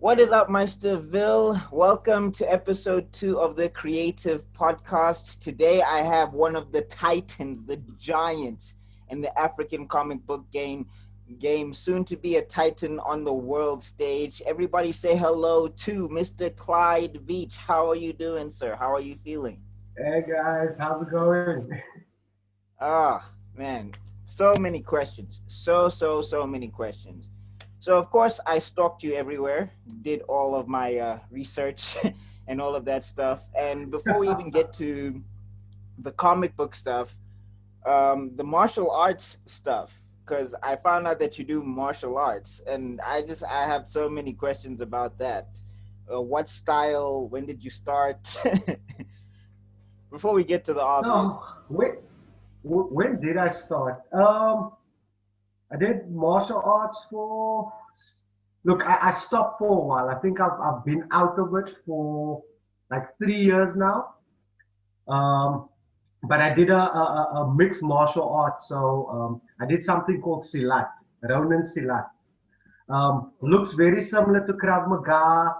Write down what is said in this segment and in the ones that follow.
What is up, Meisterville? Welcome to episode 2 of the Creative Podcast. Today I have one of the titans, the giants in the African comic book game, soon to be a titan on the world stage. Everybody say hello to Mr. Clyde Beach. How are you doing, sir? How are you feeling? Hey guys, how's it going? Ah, man, so many questions. So many questions. So, of course, I stalked you everywhere, did all of my research and all of that stuff. And before we even get to the comic book stuff, the martial arts stuff, because I found out that you do martial arts, and I have so many questions about that. What style? When did you start? Before we get to the obvious. So, when did I start? I did martial arts for. Look, I stopped for a while. I think I've been out of it for like 3 years now. Um, but I did a mixed martial arts. So I did something called Silat, Ronin Silat. Looks very similar to Krav Maga,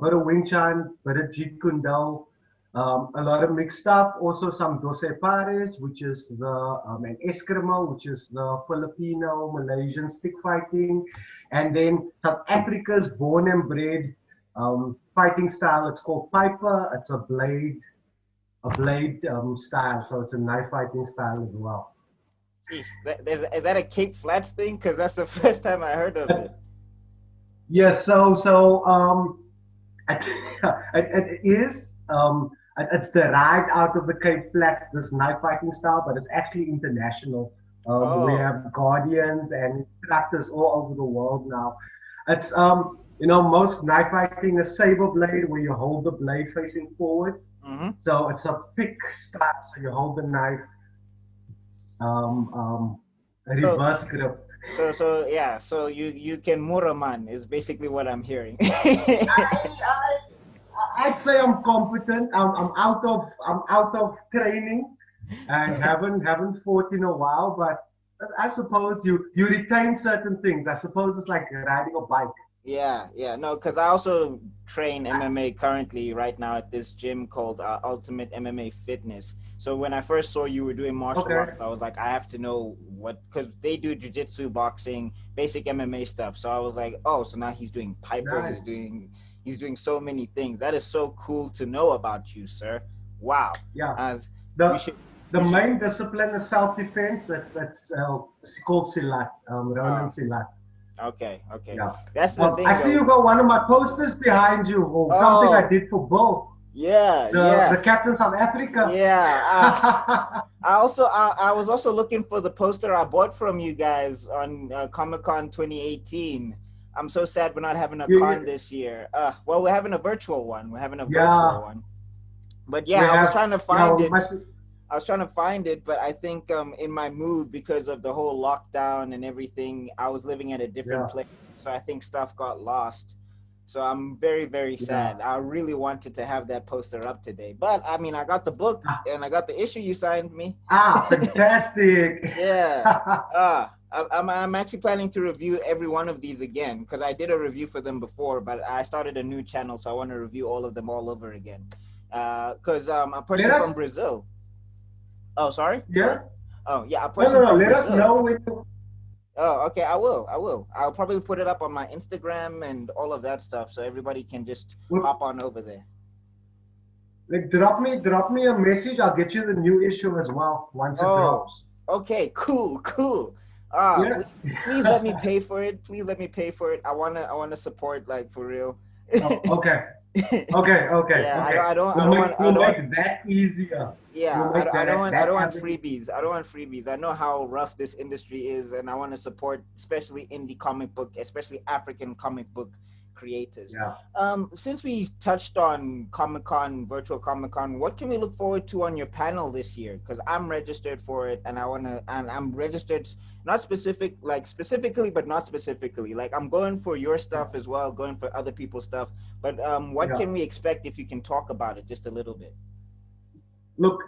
bit of Wing Chun, bit of Jeet Kune Do, a lot of mixed stuff. Also some Doce Pares, which is and Eskrimo, which is the Filipino Malaysian stick fighting, and then South Africa's born and bred fighting style. It's called Piper. It's a blade style, so it's a knife fighting style as well. Sheesh, is that a Cape Flats thing? Because that's the first time I heard of it. Yes, it, it is. It's derived out of the Cape Flats, this knife fighting style, but it's actually international. We Oh, have guardians and instructors all over the world now. It's most knife fighting is saber blade where you hold the blade facing forward. mm-hmm. So it's a pick style, so you hold the knife um, um, So, reverse grip. so yeah. So you can Muraman is basically what I'm hearing. I'd say I'm competent. I'm out of training and haven't fought in a while. But I suppose you retain certain things. I suppose it's like riding a bike. Yeah, no, because I also train MMA currently right now at this gym called Ultimate MMA Fitness. So when I first saw you were doing martial Okay, arts, I was like, I have to know what, because they do jujitsu, boxing, basic MMA stuff. So I was like, oh, so now he's doing Piper, nice. he's doing so many things. That is so cool to know about you, sir. Wow. Yeah. As we The should the we should main discipline is self-defense. It's called Silat, Ronin uh Silat. okay. Yeah. That's the I thing see though. you got one of my posters behind you, or something I Oh, did for Bo, yeah, the yeah. Captain South Africa. Yeah, I was also looking for the poster I bought from you guys on Comic Con 2018. I'm so sad we're not having a You, con this year. Well, we're having a virtual one. We're having a virtual yeah, one. But we yeah, I was have, trying to you find know, it. I was trying to find it, but I think in my mood because of the whole lockdown and everything, I was living at a different yeah, place. So I think stuff got lost. So I'm very yeah. sad. I really wanted to have that poster up today. But I mean, I got the book Ah, and I got the issue you signed me. fantastic. Yeah. I'm actually planning to review every one of these again because I did a review for them before, but I started a new channel, so I want to review all of them all over again. Because a Let person from us, Brazil. Oh, sorry. yeah. Oh, yeah, a No, person no, no. from Let us Brazil. know when you, Oh, okay, I will. I'll probably put it up on my Instagram and all of that stuff, so everybody can just well, hop on over there. like drop me a message. I'll get you the new issue as well once it Oh, drops. okay, cool. Yeah. Please let me pay for it. Please let me pay for it. I wanna support like for real. Oh, okay. Okay. Okay. Yeah, Okay. I don't want, I We'll don't want, make that easier. yeah, We'll make I that don't want avenue. freebies. I don't want freebies. I know how rough this industry is, and I want to support, especially indie comic book, especially African comic book creators. Yeah. Since we touched on Comic Con, virtual Comic Con, what can we look forward to on your panel this year? Because I'm registered for it, and I'm registered not specifically, but not specifically. Like I'm going for your Yeah. stuff as well, going for other people's stuff. But what Yeah. can we expect if you can talk about it just a little bit? Look,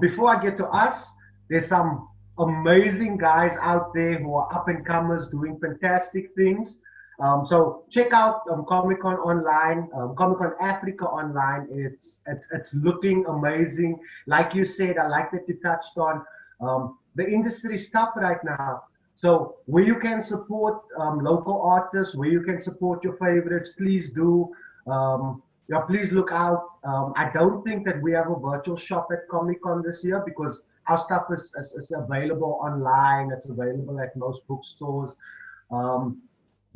before I get to us, there's some amazing guys out there who are up and comers doing fantastic things. So check out Comic Con online, Comic Con Africa online. It's looking amazing. Like you said, I like that you touched on the industry stuff right now. So where you can support local artists, where you can support your favorites, please do. Yeah, please look out. I don't think that we have a virtual shop at Comic Con this year because our stuff is available online. It's available at most bookstores. Um,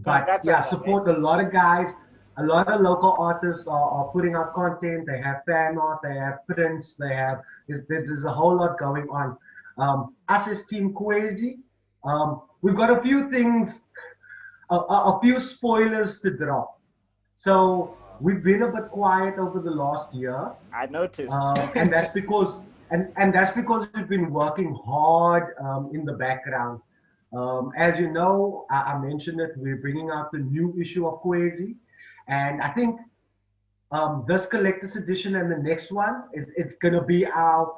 but Congrats yeah, on that, man. support a lot of guys. A lot of local artists are putting out content. They have fan art, they have prints, they have there's a whole lot going on. Us as Team KWEZI, we've got a few things, a few spoilers to drop. So we've been a bit quiet over the last year, I noticed. and that's because that's because we've been working hard in the background. As you know, I mentioned it. We're bringing out the new issue of KWEZI, and I think this collector's edition and the next one is it's gonna be our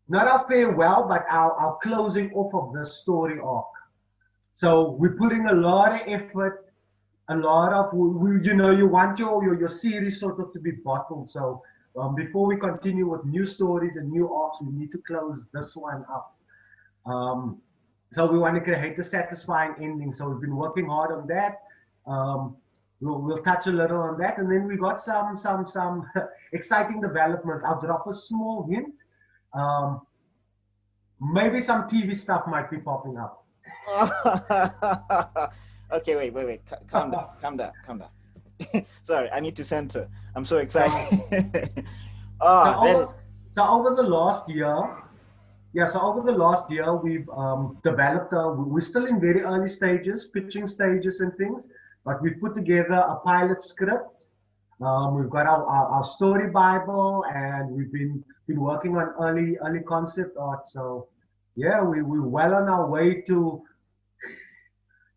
not our farewell, but our closing off of the story arc. So we're putting a lot of effort, a lot of you know you want your series sort of to be bottled. So before we continue with new stories and new arcs, we need to close this one up. Um, so we want to create a satisfying ending. So we've been working hard on that. We'll touch a little on that, and then we got some exciting developments. I'll drop a small hint. Um, Maybe some TV stuff might be popping up. Okay, wait. Calm down, calm down, calm down. Sorry, I need to center. I'm so So excited. so Oh, that is. over so over the last year, yeah. So over the last year, we've developed. We're still in very early stages, pitching stages and things, but we've put together a pilot script. We've got our story bible, and we've been working on early concept art. So yeah, we're well on our way to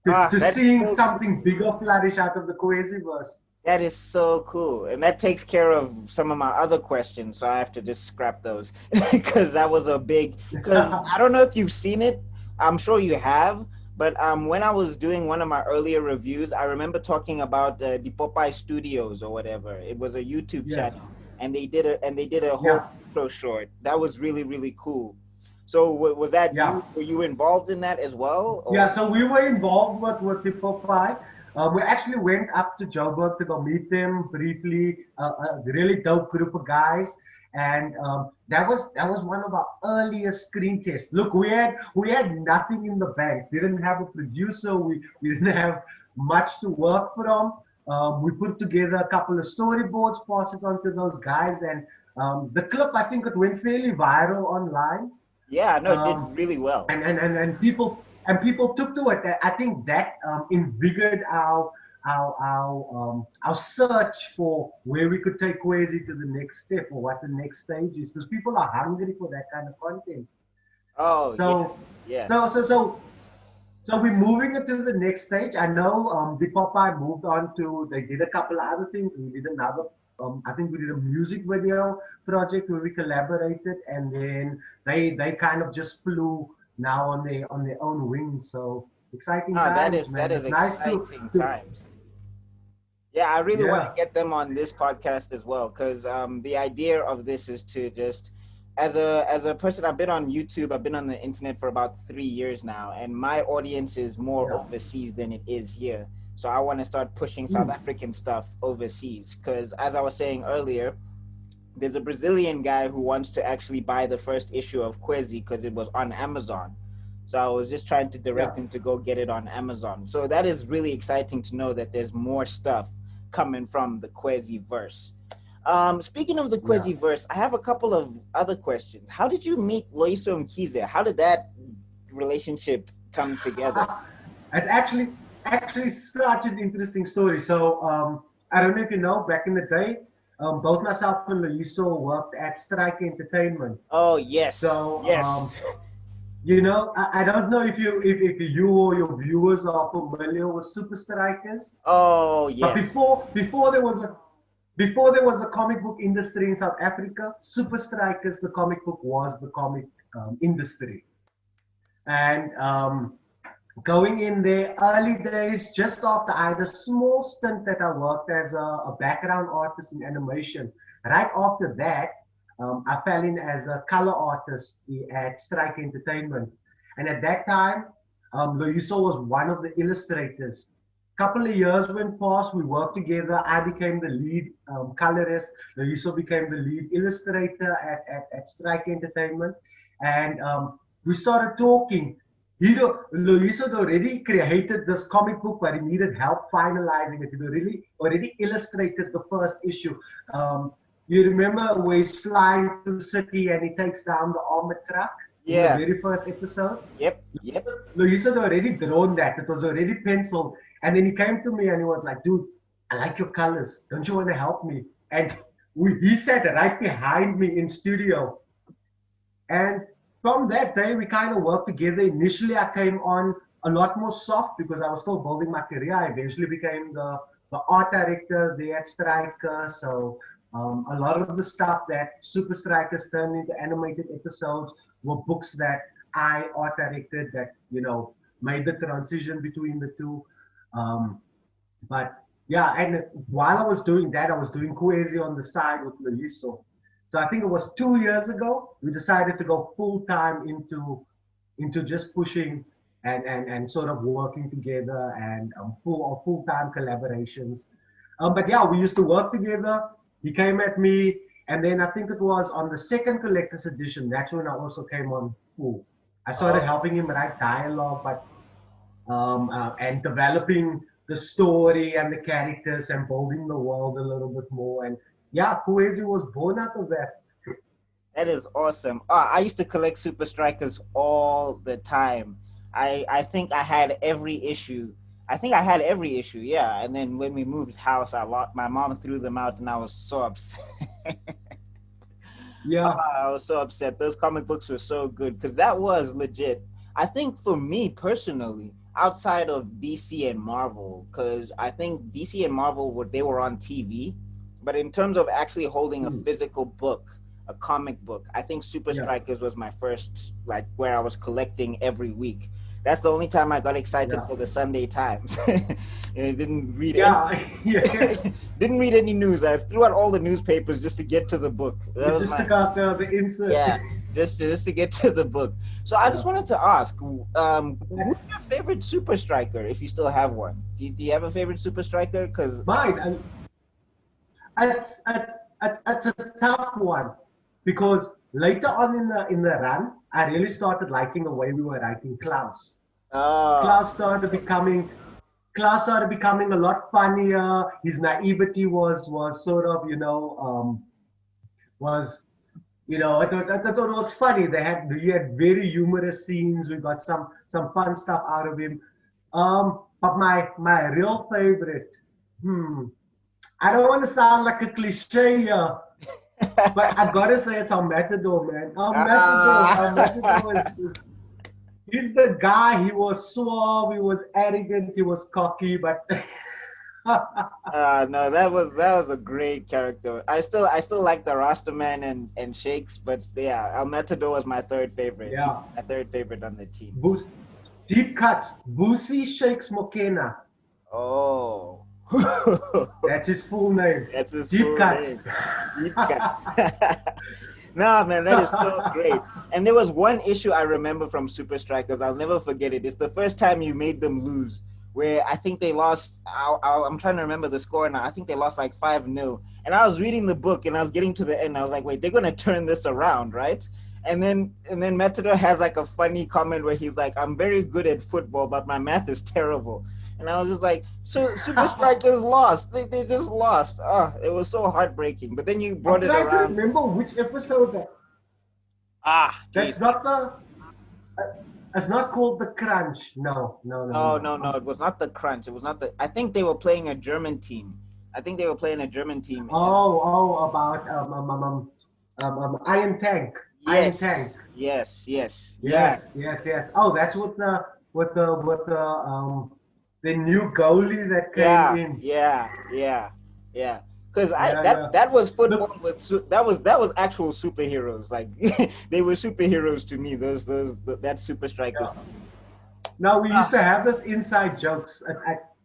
That is seeing so cool. something bigger flourish out of the Cohesiverse. That is so cool. And that takes care of some of my other questions. So I have to just scrap those because that was a big, because I don't know if you've seen it. I'm sure you have. But when I was doing one of my earlier reviews, I remember talking about the Popeye Studios or whatever. It was a YouTube Yes. channel, and they did a whole Yeah. intro short. That was really really cool. So was that Yeah. you? Were you involved in that as well? Yeah, Or so we were involved with People Five. We actually went up to Joburg to go meet them briefly. A really dope group of guys, and that was one of our earliest screen tests. Look, we had nothing in the bank. Didn't have a producer. We didn't have much to work from. We put together a couple of storyboards, passed it on to those guys, and the clip I think it went fairly viral online. yeah, no, it did Um, really well. and people took to it. I think that invigorated our search for where we could take KWEZI to the next step or what the next stage is because people are hungry for that kind of content. Oh yeah, So yeah. so so so so we're moving it to the next stage. I know the Popeye moved on to they did a couple of other things. We did another I think we did a music video project where we collaborated, and then they kind of just flew now on their own wings. So exciting Ah, that times, is that man. is It's nice exciting to times. Yeah, I really want to yeah, get them on this podcast as well because the idea of this is to just, as a person, I've been on YouTube, I've been on the internet for about 3 years now, and my audience is more yeah. overseas than it is here. So I want to start pushing South Mm, African stuff overseas because, as I was saying earlier, there's a Brazilian guy who wants to actually buy the first issue of KWEZI because it was on Amazon. So I was just trying to yeah, direct him to go get it on Amazon. So that is really exciting to know that there's more stuff coming from the KWEZI verse. Speaking of the yeah. KWEZI verse, I have a couple of other questions. How did you meet Loyiso Mkhize? How did that relationship come together? It's actually such an interesting story. So I don't know if you know, back in the day, both myself and Loyiso worked at Strike Entertainment. Oh yes, So yes. I don't know if you or your viewers are familiar with Super Strikers, Oh but yes. before there was a comic book industry in South Africa, Super Strikers, the comic book was the comic industry, and Going in the early days, just after I had a small stint that I worked as a background artist in animation. Right after that, I fell in as a color artist at Strike Entertainment. And at that time, Loyiso was one of the illustrators. Couple of years went past, we worked together. I became the lead colorist. Loyiso became the lead illustrator at Strike Entertainment. And we started talking. Loyiso had already created this comic book, but he needed help finalizing it. He already illustrated the first issue. You remember where he's flying through the city and he takes down the armored truck in the Yeah. very first episode? Yep. Yep. Loyiso had already drawn that. It was already penciled. And then he came to me and he was like, dude, I like your colors. Don't you want to help me? And he sat right behind me in studio. And from that day, we kind of worked together. Initially, I came on a lot more soft because I was still building my career. I eventually became the art director there at Striker. So a lot of the stuff that Super Strikas turned into animated episodes were books that I art directed that, made the transition between the two. Um, but yeah, and while I was doing that, I was doing KWEZI on the side with Loyiso. So I think it was 2 years ago we decided to go full time into just pushing and sort of working together and full time collaborations. But yeah, we used to work together. He came at me, and then I think it was on the second collector's edition. That's when I also came on full. I started Oh, helping him write dialogue, but and developing the story and the characters and building the world a little bit more. And yeah, KWEZI was born out of that. that is awesome. I used to collect Super Strikers all the time. I think I had every issue. I think I had every issue, yeah. And then when we moved house, my mom threw them out, and I was so upset. Yeah, I was so upset. Those comic books were so good because that was legit. I think for me personally, outside of DC and Marvel, because I think DC and Marvel they were on TV, but in terms of actually holding a mm, physical book, a comic book, I think Super yeah, Strikers was my first, like, where I was collecting every week. That's the only time I got excited yeah, for the Sunday Times. Didn't read any yeah, yeah. didn't read any news. I threw out all the newspapers just to get to the book. That You was just my took out the insert. yeah, just to get to the book. So I just Yeah. wanted to ask, who's your favorite super striker, if you still have one? Do you have a favorite super striker? Because Mine, and it's a tough one because later on in the run, I really started liking the way we were writing Klaus. uh, Klaus started becoming Klaus started becoming a lot funnier. His naivety was sort of was I thought it was funny. He had very humorous scenes. We got some fun stuff out of him. But my real favorite, hmm, I don't want to sound like a cliche here, but I gotta say it's our Matador, man. Our Matador ah, is he's the guy. He was suave, he was arrogant, he was cocky, but no, that was a great character. I still like the Rastaman and Shakes, but yeah, El Matador was my third favorite. He's yeah. my third favorite on the team. Boost, deep cuts. Boosie Shakes Mokena. Oh, That's his full name. that's his Deep full cuts. name. Deep cut. No, man, that is so great. And there was one issue I remember from Super Strikers. I'll never forget it. It's the first time you made them lose, where I think they lost. I'm trying to remember the score now. I think they lost like 5-0. And I was reading the book and I was getting to the end. I was like, wait, they're gonna turn this around, right? And then Matador has like a funny comment where he's like, I'm very good at football, but my math is terrible. And I was just like, so Super Strikers lost. They just lost. It was so heartbreaking. But then you I'm brought it trying to around. remember which episode Geez. that's not it's not called the crunch. No, no, no, No, no. no, no. It was not the crunch. It was not the. I think they were playing a German team. I think they were playing a German team. And About Iron Tank. Iron Tank. yes, yes, yes, yeah, Yes, yes, yes. Oh, that's the new goalie that came yeah, in. yeah, yeah, yeah. Because I Yeah, yeah. that was football Look, with that was actual superheroes. Like they were superheroes to me. Those that Super Strikers. yeah. Now we used Ah, to have this inside jokes.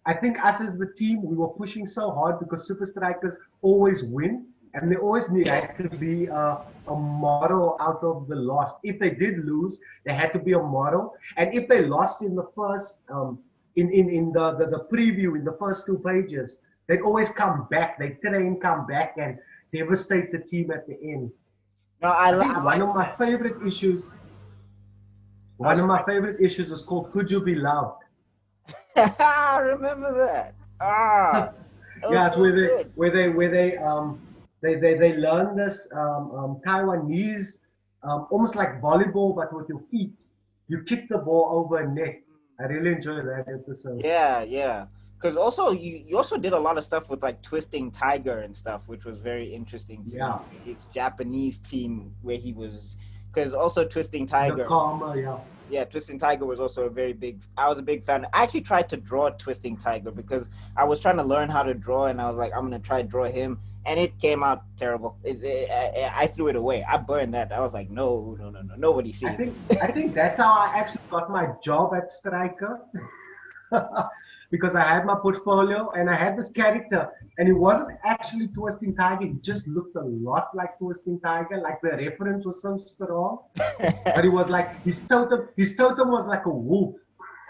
I think us as the team, we were pushing so hard because Super Strikers always win, and they always had to be a model out of the loss. If they did lose, they had to be a model, and if they lost in the first in the preview in the first two pages, they'd always come back. They train, come back, and devastate the team at the end. no, I think I like that. I one was of my favorite issues is called "Could You Be Loved." I remember that. Ah, that was Yeah, it's so where they good. where they where they they learn this Taiwanese almost like volleyball but with your feet. You kick the ball over a net. I really enjoy that episode. Yeah, yeah. Because also you also did a lot of stuff with like Twisting Tiger and stuff, which was very interesting to me. Yeah, It's Japanese team where he was, because also Twisting the Tiger. karma. Yeah, Yeah, Twisting Tiger was also a very big. I was a big fan. I actually tried to draw Twisting Tiger because I was trying to learn how to draw, and I was like, I'm gonna try to draw him, and it came out terrible. I threw it away. I burned that. I was like, no, no, no, no, nobody I seeing think this. I think that's how I actually got my job at Striker. Because I had my portfolio and I had this character, and he wasn't actually Twisting Tiger. He just looked a lot like Twisting Tiger. Like the reference was so strong, but he was like his totem. His totem was like a wolf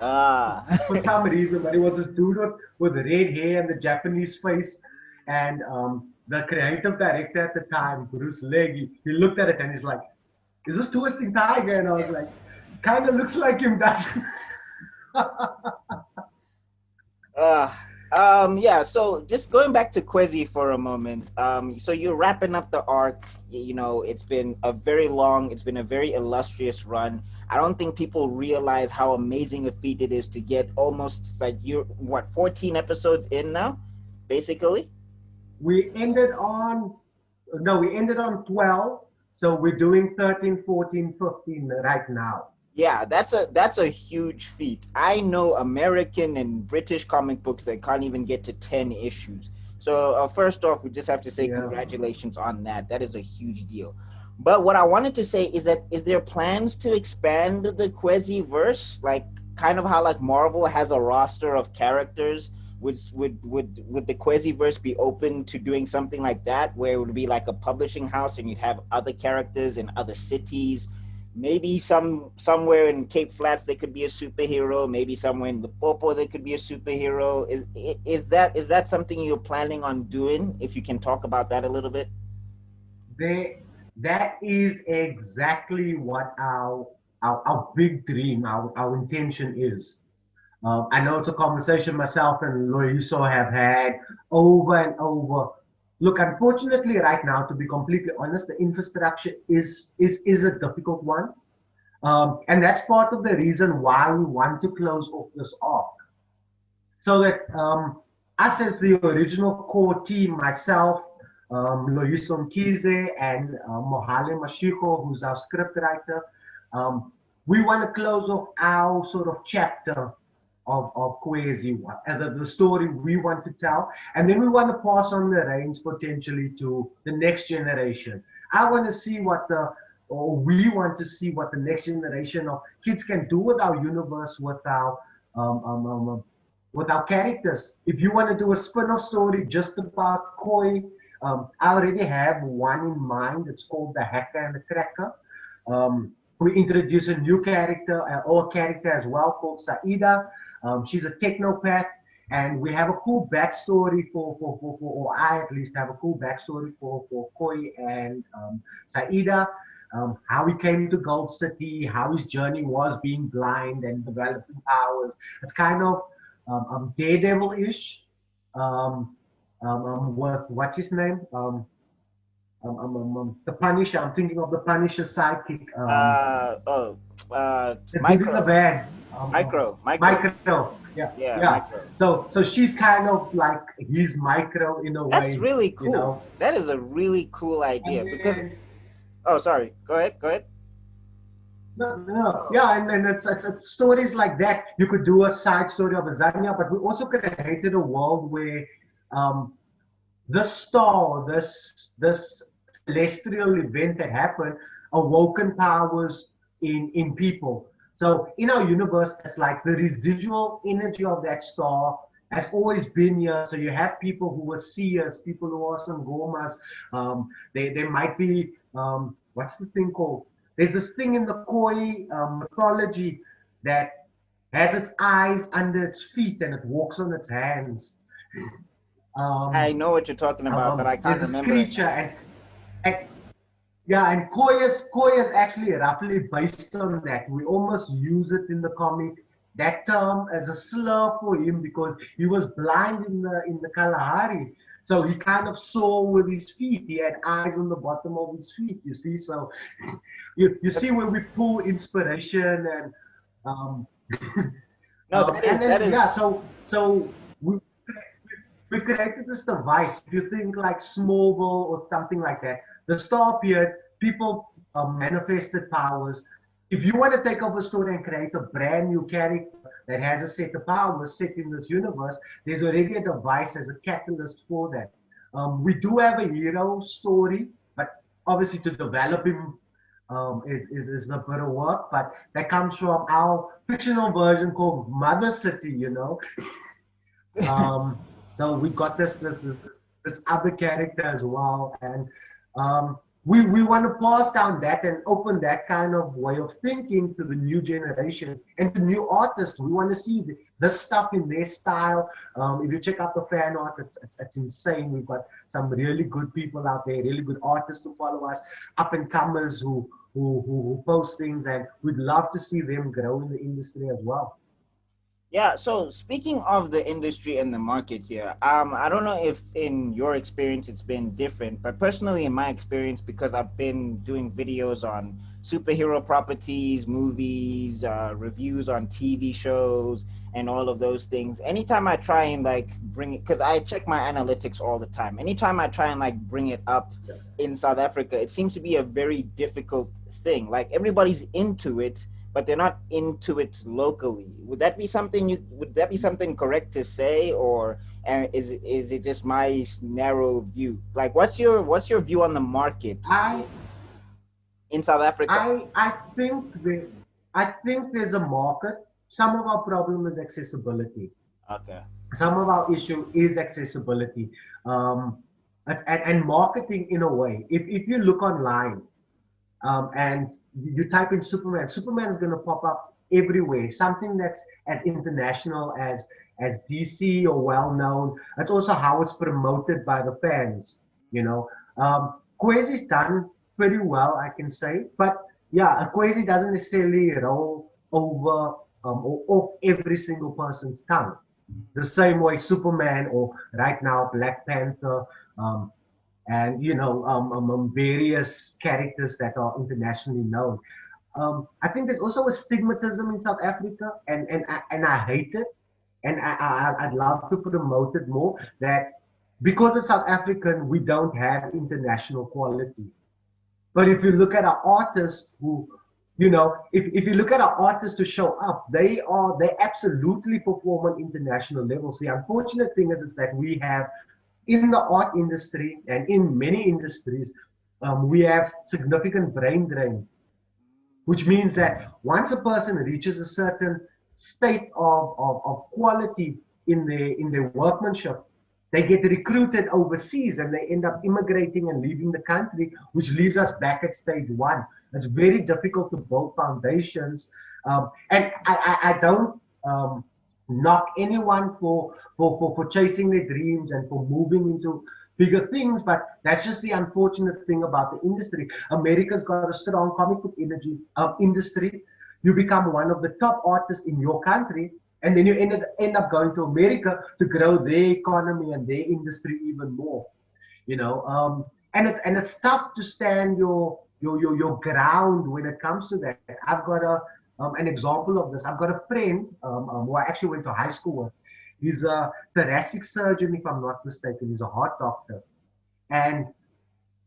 Ah. for some reason. But he was this dude with red hair and the Japanese face. And the creative director at the time, Bruce Leggy, he looked at it and he's like, "Is this Twisting Tiger?" And I was like, "Kind of looks like him, doesn't?" Uh, yeah, so just going back to KWEZI for a moment. So you're wrapping up the arc. You know, it's been a very illustrious run. I don't think people realize how amazing a feat it is to get almost like you're what 14 episodes in now, basically. we ended on No, we ended on 12, so we're doing 13, 14, 15 right now. Yeah, that's a huge feat. I know American and British comic books that can't even get to 10 issues. So first off, we just have to say Yeah. congratulations on that. That is a huge deal. But what I wanted to say is that is there plans to expand the KWEZI verse, like kind of how like Marvel has a roster of characters? Would the KWEZI verse be open to doing something like that, where it would be like a publishing house and you'd have other characters in other cities? Maybe somewhere in Cape Flats there could be a superhero. Maybe somewhere in the Popo there could be a superhero. Is that something you're planning on doing? If you can talk about that a little bit. They, that is exactly what our big dream, our intention is. I know it's a conversation myself and Loyiso have had over and over. Look, unfortunately, right now, to be completely honest, the infrastructure is a difficult one. And that's part of the reason why we want to close off this arc. So that us as the original core team, myself, Loyiso Mkhize, and Mohale Mashiko, who's our scriptwriter, um, we want to close off our sort of chapter of KWEZI, and the story we want to tell. And then we want to pass on the reins potentially to the next generation. I want to see or we want to see what the next generation of kids can do with our universe, um, um, um, um, with our characters. If you want to do a spin-off story just about Koi, I already have one in mind. It's called The Hacker and the Cracker. We introduce a new character, or character as well, called Saida. She's a technopath, and we have a cool backstory or I at least have a cool backstory for Koi and Saida. How he came to Gold City, how his journey was being blind and developing powers. It's kind of Daredevil-ish. With what's his name? The Punisher. I'm thinking of the Punisher sidekick. Oh, The dude in the micro, van. micro. Micro. Yeah, Yeah, yeah. micro. So she's kind of like his Micro in a That's way, really you cool. know. That is a really cool And idea because. then Oh, sorry. Go ahead. Go ahead. no, no, yeah, and then it's stories like that. You could do a side story of Azania, but we also created a world where um, this star, this celestial event that happened, awoken powers in people. So in our universe, it's like the residual energy of that star has always been here. So you have people who were seers, people who are sangomas. There might be, what's the thing called? There's this thing in the Khoi mythology that has its eyes under its feet and it walks on its hands. I Um, know what you're talking about, but I there's can't this remember it creature, now. and yeah, and Koi is actually roughly based on that. We almost use it in the comic, that term as a slur for him because he was blind in the Kalahari. So he kind of saw with his feet. He had eyes on the bottom of his feet, you see. So you see That's where we pull inspiration and um, no, and that then yeah, is so we've created this device. If you think like Smallville or something like that, the star appeared, people manifested powers. If you want to take over a story and create a brand new character that has a set of powers set in this universe, there's already a device as a catalyst for that. We do have a hero story, but obviously to develop him is a bit of work, but that comes from our fictional version called Mother City, you know. So we got this other character as well, and we want to pass down that and open that kind of way of thinking to the new generation and to new artists. We want to see this stuff in their style. If you check out the fan art, it's insane. We've got some really good people out there, really good artists who follow us, up and comers who post things, and we'd love to see them grow in the industry as well. yeah. So speaking of the industry and the market here, I don't know if in your experience it's been different, but personally in my experience, because I've been doing videos on superhero properties, movies, reviews on TV shows, and all of those things. Anytime I try and like bring it, because I check my analytics all the time. Anytime I try and like bring it up in South Africa, it seems to be a very difficult thing. Like everybody's into it, but they're not into it locally. Would that be something correct to say, or is it just my narrow view? Like, what's your view on the market I in South Africa? I think I think there's a market. Some of our problem is accessibility. Okay. Some of our issue is accessibility, um, and marketing in a way. If you look online, and you type in Superman, Superman is going to pop up everywhere. Something that's as international as DC or well known. It's also how it's promoted by the fans. You know, KWEZI's done pretty well, I can say. But yeah, a KWEZI doesn't necessarily roll over or off every single person's tongue. The same way Superman or right now Black Panther. Um, and various characters that are internationally known. I think there's also a stigmatism in South Africa, and I hate it, and I'd love to promote it more. That because it's South African, we don't have international quality. But if you look at our artists who, if you look at our artists to show up, they absolutely perform on international levels. The unfortunate thing is that we have in the art industry and in many industries, we have significant brain drain, which means that once a person reaches a certain state of quality in their workmanship, they get recruited overseas and they end up immigrating and leaving the country, which leaves us back at stage one. It's very difficult to build foundations. And I don't knock anyone for chasing their dreams and for moving into bigger things, but that's just the unfortunate thing about the industry. America's got a strong comic book industry. You become one of the top artists in your country, and then you end up going to America to grow their economy and their industry even more. You know, and it's tough to stand your ground when it comes to that. I've got an example of this. I've got a friend who I actually went to high school with. He's a thoracic surgeon, if I'm not mistaken. He's a heart doctor, and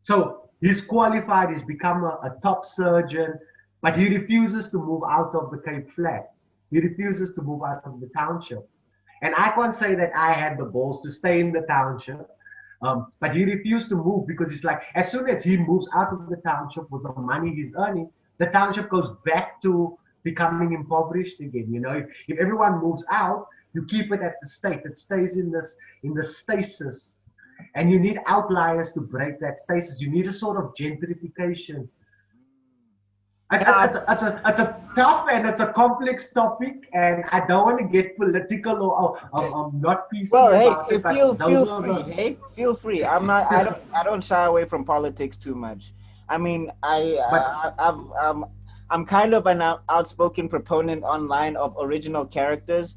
so he's qualified. He's become a top surgeon, but he refuses to move out of the Cape Flats. He refuses to move out of the township. And I can't say that I had the balls to stay in the township. But he refused to move because he's like, as soon as he moves out of the township with the money he's earning, the township goes back to becoming impoverished again. You know, if everyone moves out, you keep it at the state. It stays in the stasis, and you need outliers to break that stasis. You need a sort of gentrification. Yeah. It's a tough and it's a complex topic, and I don't want to get political or not PC Well, hey, about it, but those feel are free. the Hey, feel free. I don't shy away from politics too much. I mean, but I'm kind of an outspoken proponent online of original characters,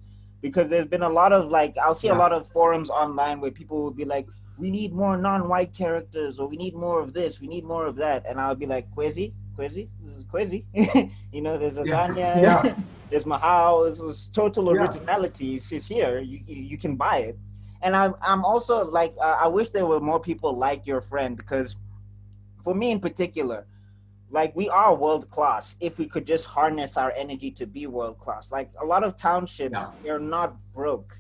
because there's been a lot of, like, I'll see a yeah, lot of forums online where people will be like, we need more non-white characters, or we need more of this, we need more of that, and I'll be like, KWEZI, this is KWEZI. You know, there's yeah, Azania, yeah, there's Mahal. This is total yeah, originality. It's here. You can buy it. And I'm also like, I wish there were more people like your friend, because for me in particular, like, we are world class if we could just harness our energy to be world class. Like, a lot of yeah, townships, they're not broke.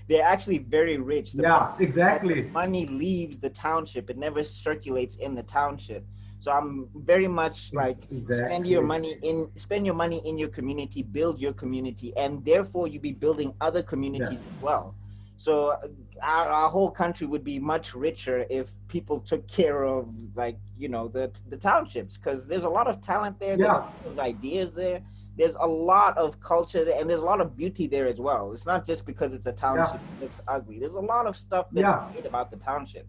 They're actually very rich. The yeah, problem is that the exactly. money leaves the township, it never circulates in the township. So I'm very much like, Exactly. spend your money in your community, build your community, and therefore you be building other communities Yes. as well. So our whole country would be much richer if people took care of, like, the townships, because there's a lot of talent there, there's a Yeah, lot of ideas there, there's a lot of culture there, and there's a lot of beauty there as well. It's not just because it's a yeah, township that looks ugly. There's a lot of stuff that's yeah. great about the township.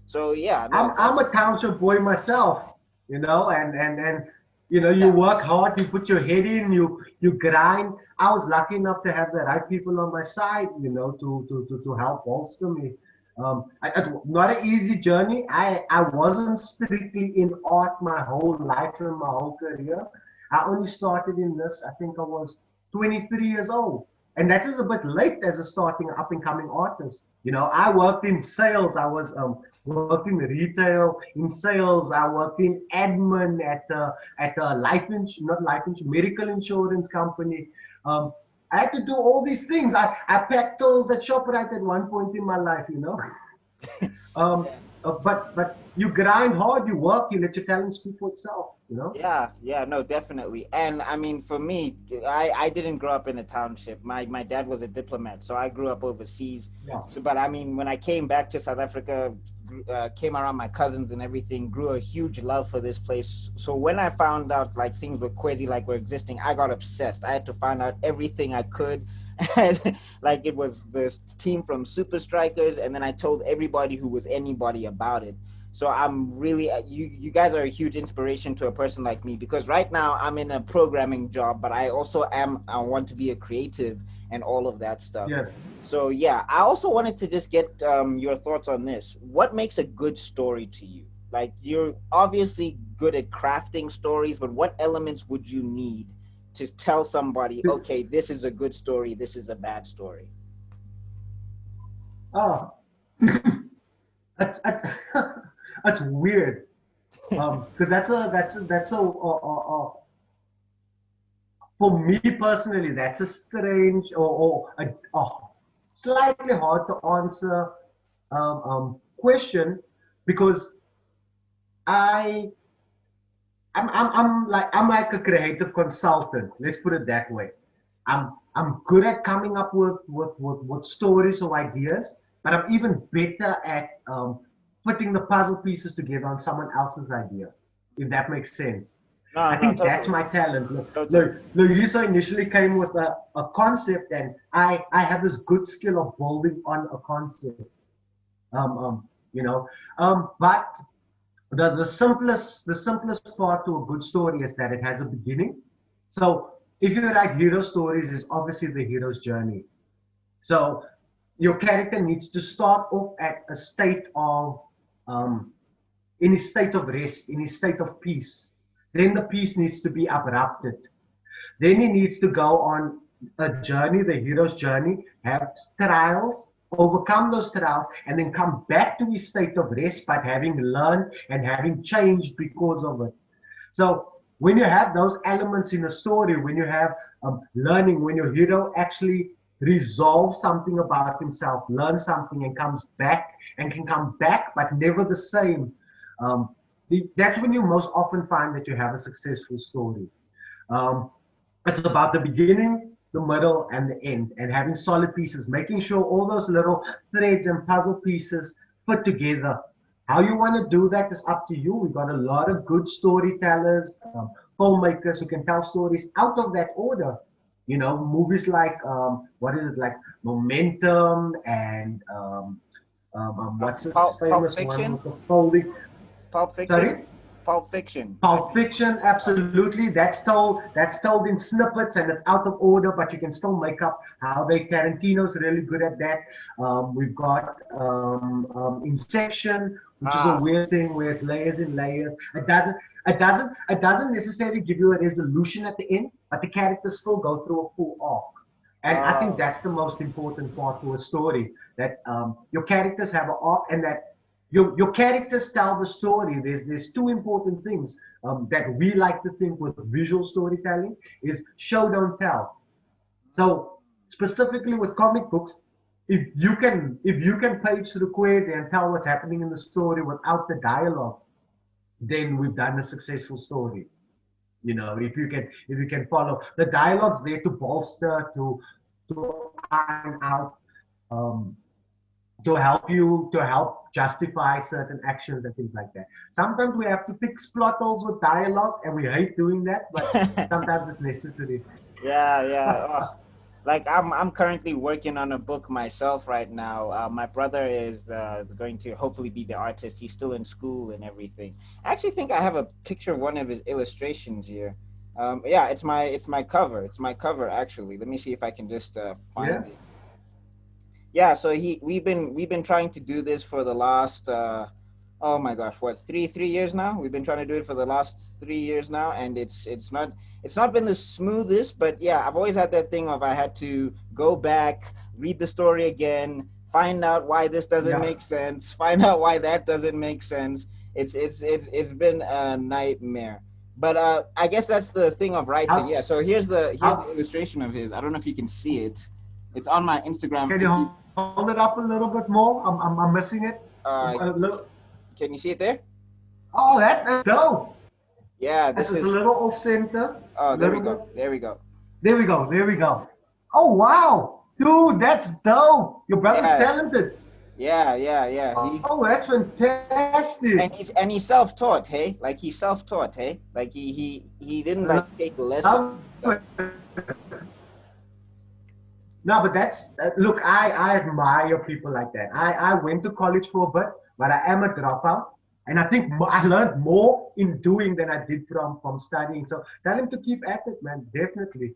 So yeah, no, I'm a that's township boy myself, you know, and you know, you yeah. work hard, you put your head in, you grind. I was lucky enough to have the right people on my side, you know, to help bolster me. Not an easy journey. I wasn't strictly in art my whole life and my whole career. I only started in this, I think I was 23 years old. And that is a bit late as a starting up and coming artist. You know, I worked in sales. I was worked in retail, in sales. I worked in admin at a not life insurance, medical insurance company. Um, I had to do all these things. I packed tools at ShopRite at one point in my life, you know. Um, but you grind hard, you work, you let your talent speak for itself, you know. Yeah, no, definitely. And I mean, for me, I didn't grow up in a township. My dad was a diplomat, so I grew up overseas. Yeah, So, but I mean, when I came back to South Africa, came around my cousins and everything, grew a huge love for this place. So when I found out, like, things were KWEZI, like, were existing, I got obsessed. I had to find out everything I could. And, like, it was the team from Super Strikas, and then I told everybody who was anybody about it. So I'm really, you guys are a huge inspiration to a person like me, because right now I'm in a programming job, but I want to be a creative and all of that stuff. yes. So yeah, I also wanted to just get your thoughts on this. What makes a good story to you? Like, you're obviously good at crafting stories, but what elements would you need to tell somebody, okay, this is a good story, this is a bad story? Oh, that's that's weird. Because that's for me personally, that's a strange or a slightly hard to answer question because I I'm like a creative consultant. Let's put it that way. I'm good at coming up with stories or ideas, but I'm even better at putting the puzzle pieces together on someone else's idea, if that makes sense. No, I no, think that's totally, my talent. totally. Loyiso initially came with a concept, and I have this good skill of building on a concept. Um, um, you know, but the simplest part to a good story is that it has a beginning. So if you write hero stories, is obviously the hero's journey. So your character needs to start off at a state of um, in a state of rest, in a state of peace. Then the peace needs to be abrupted. Then he needs to go on a journey, the hero's journey, have trials, overcome those trials, and then come back to his state of rest, but having learned and having changed because of it. So when you have those elements in a story, when you have learning, when your hero actually resolves something about himself, learns something, and comes back and can come back, but never the same. That's when you most often find that you have a successful story. Um, It's about the beginning, the middle, and the end, and having solid pieces, making sure all those little threads and puzzle pieces fit together. How you want to do that is up to you. We've got a lot of good storytellers, filmmakers who can tell stories out of that order. You know, movies like what is it, like Momentum, and what's this Pulp famous one Fiction. with the folding? Pulp Fiction. Sorry? Pulp Fiction. Pulp Fiction, absolutely. That's told in snippets and it's out of order, but you can still make up how they. Tarantino's really good at that. We've got Inception, which is a Ah. weird thing where it's layers and layers. It doesn't necessarily give you a resolution at the end, but the characters still go through a full arc. And I think Oh. that's the most important part to a story, that your characters have an arc, and that your characters tell the story. There's two important things that we like to think with visual storytelling is show don't tell. So specifically with comic books, if you can page through KWEZI and tell what's happening in the story without the dialogue, then we've done a successful story. You know, if you can follow the dialogues there to bolster, to iron out, um, to help justify certain actions and things like that. Sometimes we have to fix plot holes with dialogue, and we hate doing that, but sometimes it's necessary. Yeah, yeah. Oh, like I'm currently working on a book myself right now. My brother is going to hopefully be the artist. He's still in school and everything. I actually think I have a picture of one of his illustrations here. Yeah, it's my cover. It's my cover actually. Let me see if I can just Yeah. find it. Yeah, so we've been trying to do this for the last oh my gosh, what, three years now. We've been trying to do it for the last 3 years now, and it's not been the smoothest, but yeah, I've always had that thing of I had to go back, read the story again, find out why this doesn't Yeah. make sense, find out why that doesn't make sense. It's been a nightmare. But I guess that's the thing of writing. How's, Yeah, so here's the how, illustration of his. I don't know if you can see it. It's on my Instagram. can you If you hold it up a little bit more? I'm missing it. uh, can you see it there? Oh, that's dope. Yeah, It's this a is. little off center, Oh, a there we little go. bit. There we go. There we go. There we go. Oh wow, dude, that's dope. Your brother's Yeah, talented. yeah, yeah, yeah. Oh, that's fantastic. He's self-taught. Hey, like he's self-taught. Hey, like he didn't like I take love lessons. it. No, but look, I admire people like that. I went to college for a bit, but I am a dropout. And I think I learned more in doing than I did from studying. So tell him to keep at it, man. Definitely.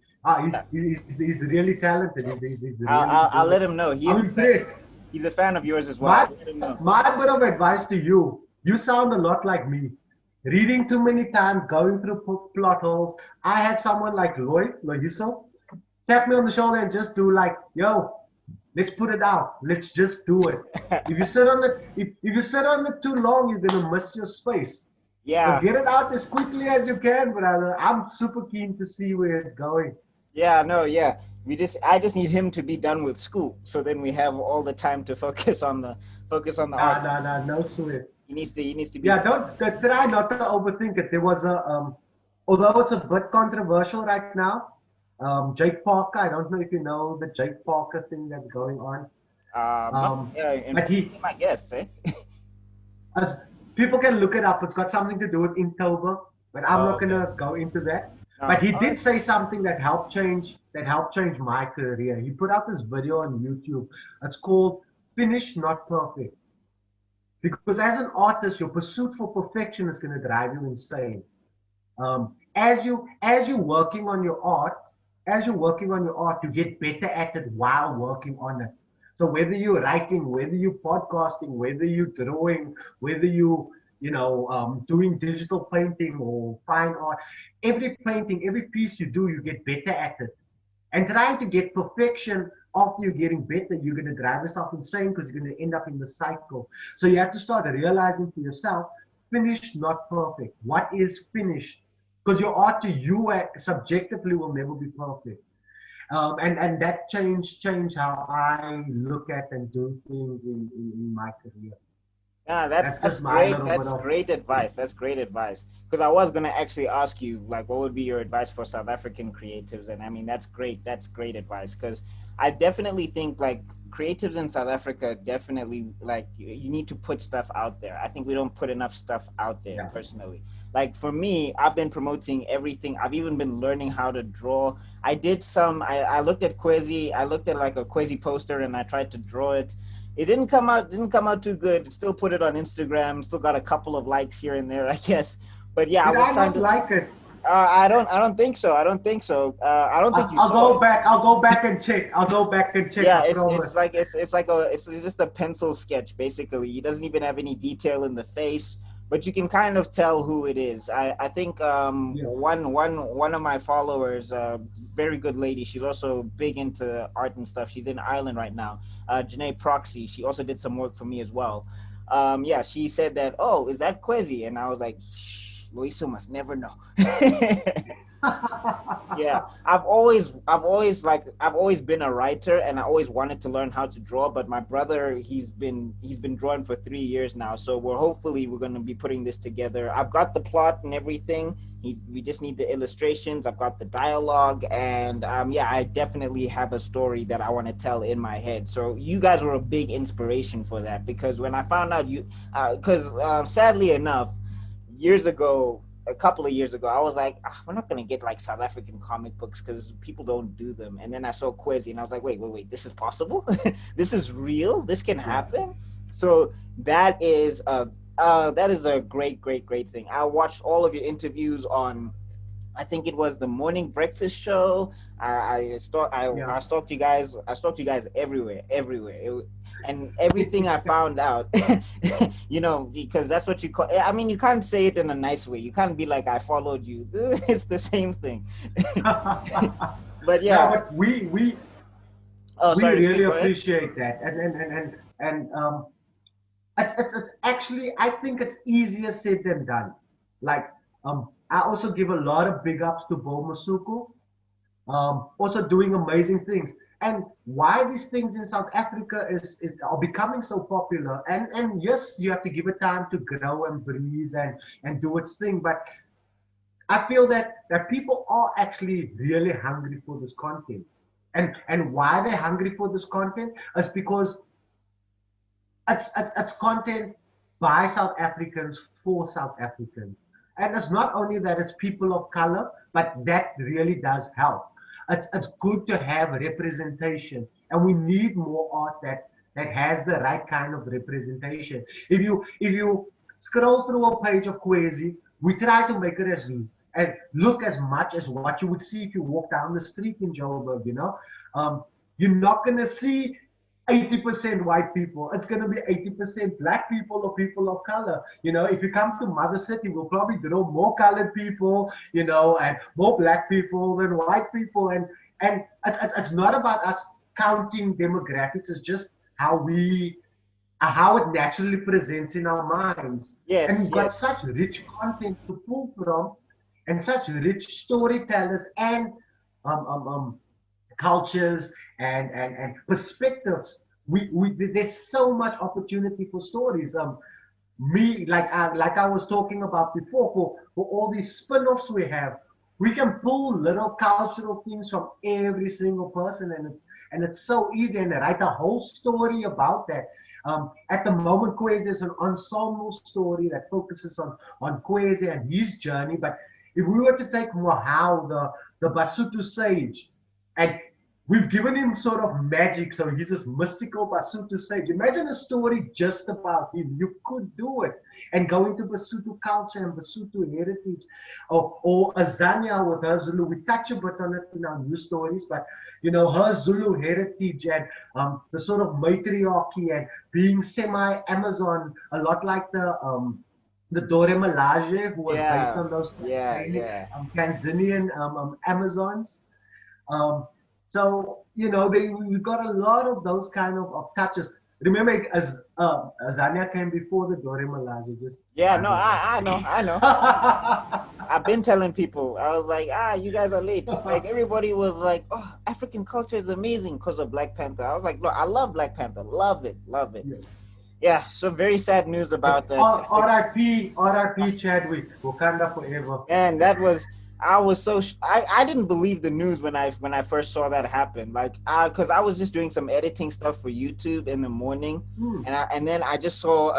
He's really talented. He's really I'll good. let him know. I'm impressed. He's a fan of yours as well. My I'll let him know. my bit of advice to you: you sound a lot like me. Reading too many times, going through plot holes. I had someone like Loyiso, tap me on the shoulder and just do like, yo, let's put it out. Let's just do it. If you sit on it too long, you're gonna miss your space. So Yeah, get it out as quickly as you can, brother. I'm super keen to see where it's going. yeah, no, yeah. I just need him to be done with school, so then we have all the time to focus on the art. Nah, nah, nah, no sweat. He needs to be. Yeah, don't try not to overthink it. There was although it's a bit controversial right now. Jake Parker. I don't know if you know the Jake Parker thing that's going on. Not, Um, and but be he, my guest, eh? as people can look it up. It's got something to do with Inktober, but I'm Oh, not okay. gonna go into that. No. But he All did right. say something that helped change my career. He put out this video on YouTube. It's called "Finish Not Perfect." Because as an artist, your pursuit for perfection is going to drive you insane. As you're working on your art, you get better at it while working on it. So whether you're writing, whether you're podcasting, whether you're drawing, whether you doing digital painting or fine art, every painting, every piece you do, you get better at it. And trying to get perfection after you're getting better, you're going to drive yourself insane because you're going to end up in the cycle. So you have to start realizing for yourself, finished, not perfect. What is finished? Because your art to you subjectively will never be perfect. And that changed how I look at and do things in my career. Yeah, That's that's just my great. little bit That's of great advice. That's great advice. Because I was gonna actually ask you, like, what would be your advice for South African creatives? And I mean, that's great. That's great advice. Because I definitely think like creatives in South Africa definitely like you need to put stuff out there. I think we don't put enough stuff out there yeah. personally. Like for me, I've been promoting everything. I've even been learning how to draw. I did some. I looked at KWEZI. I looked at like a KWEZI poster and I tried to draw it. It didn't come out too good. Still put it on Instagram. Still got a couple of likes here and there, I guess. But yeah, I Did was I trying not to. like it? I don't think so. I don't think so. I don't think you I'll saw go it. back. I'll go back and check. I'll go back and check. Yeah, I it's promise. like it's just a pencil sketch basically. He doesn't even have any detail in the face, but you can kind of tell who it is. I think Yeah. one of my followers, very good lady. She's also big into art and stuff. She's in Ireland right now. Janae Proxy. She also did some work for me as well. Yeah, she said that. Oh, is that KWEZI? And I was like, shh, Loyiso must never know. Yeah, I've always been a writer, and I always wanted to learn how to draw. But my brother, he's been drawing for 3 years now, so we're gonna be putting this together. I've got the plot and everything. We just need the illustrations. I've got the dialogue, and yeah, I definitely have a story that I want to tell in my head. So you guys were a big inspiration for that because when I found out you, because sadly enough, years ago, a couple of years ago, I was like, "Ah, we're not gonna get like South African comic books because people don't do them." And then I saw KWEZI, and I was like, wait, this is possible. This is real. This can Yeah. happen. So that is a great thing. I watched all of your interviews on, I think it was the morning breakfast show. I Yeah. stalked you guys. I stalked you guys everywhere. And everything I found out, because that's what you call. I mean, you can't say it in a nice way. You can't be like, "I followed you." It's the same thing. But No, yeah. but Oh, we sorry. really Please go ahead. appreciate that, and it's actually I think it's easier said than done. Like I also give a lot of big ups to Bo Masuku, also doing amazing things. And why these things in South Africa is are becoming so popular. And yes, you have to give it time to grow and breathe and do its thing. But I feel that people are actually really hungry for this content. And why they're hungry for this content is because it's content by South Africans for South Africans. And it's not only that it's people of color, but that really does help. It's good to have representation, and we need more art that has the right kind of representation. If you scroll through a page of KWEZI, we try to make it as look as much as what you would see if you walk down the street in Joburg. You're not gonna see 80% white people. It's going to be 80% black people or people of color. If you come to Mother City, we'll probably draw more colored people, and more black people than white people. And it's not about us counting demographics. It's just how it naturally presents in our minds. And Yes, we've got yes. such rich content to pull from, and such rich storytellers and um, um, um, cultures and perspectives. There's so much opportunity for stories. Like I was talking about before, for all these spin-offs we can pull little cultural things from every single person, and it's so easy, and write a whole story about that. At the moment, KWEZI is an ensemble story that focuses on KWEZI and his journey. But if we were to take Mohau, the Basotho sage, and we've given him sort of magic, so he's this mystical Basotho sage. Imagine a story just about him. You could do it, and go into Basotho culture and Basotho heritage, or Azania with her Zulu. We touch a bit on it in our news stories, but her Zulu heritage and the sort of matriarchy and being semi-Amazon, a lot like the Dore Malaje, who was based Yeah, on those yeah, yeah. Tanzanian Amazons. Um, so we got a lot of those kind of touches. Remember, as Azania came before the Dore Malaje, just Yeah, by no, the way. I've been telling people. I was like, you guys are late. Like everybody was like, oh, African culture is amazing because of Black Panther. I was like, look, I love Black Panther, love it, love it. Yeah. Yeah, so very sad news about Chadwick. R.I.P. Chadwick, Wakanda forever. Man, that was I was so I didn't believe the news when I first saw that happen. Like, because I was just doing some editing stuff for YouTube in the morning, Hmm. and then I just saw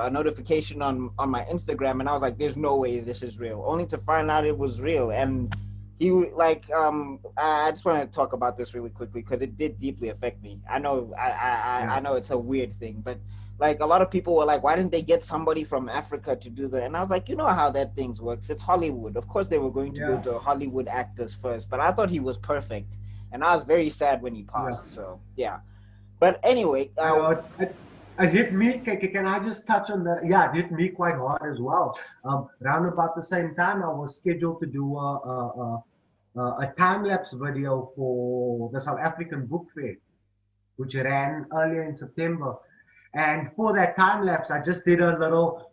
a notification on my Instagram, and I was like, "There's no way this is real." Only to find out it was real, and like I just want to talk about this really quickly because it did deeply affect me. I know I Yeah, know it's a weird thing, but like a lot of people were like, why didn't they get somebody from Africa to do that? And I was like, you know how that things works. It's Hollywood. Of course they were going to go yeah, to Hollywood actors first, but I thought he was perfect. And I was very sad when he yeah. passed. So yeah. But anyway, I know it hit me. Can I just touch on that? Yeah, it hit me quite hard as well. Round about the same time, I was scheduled to do a time lapse video for the South African Book Fair, which ran earlier in September. And for that time lapse, I just did a little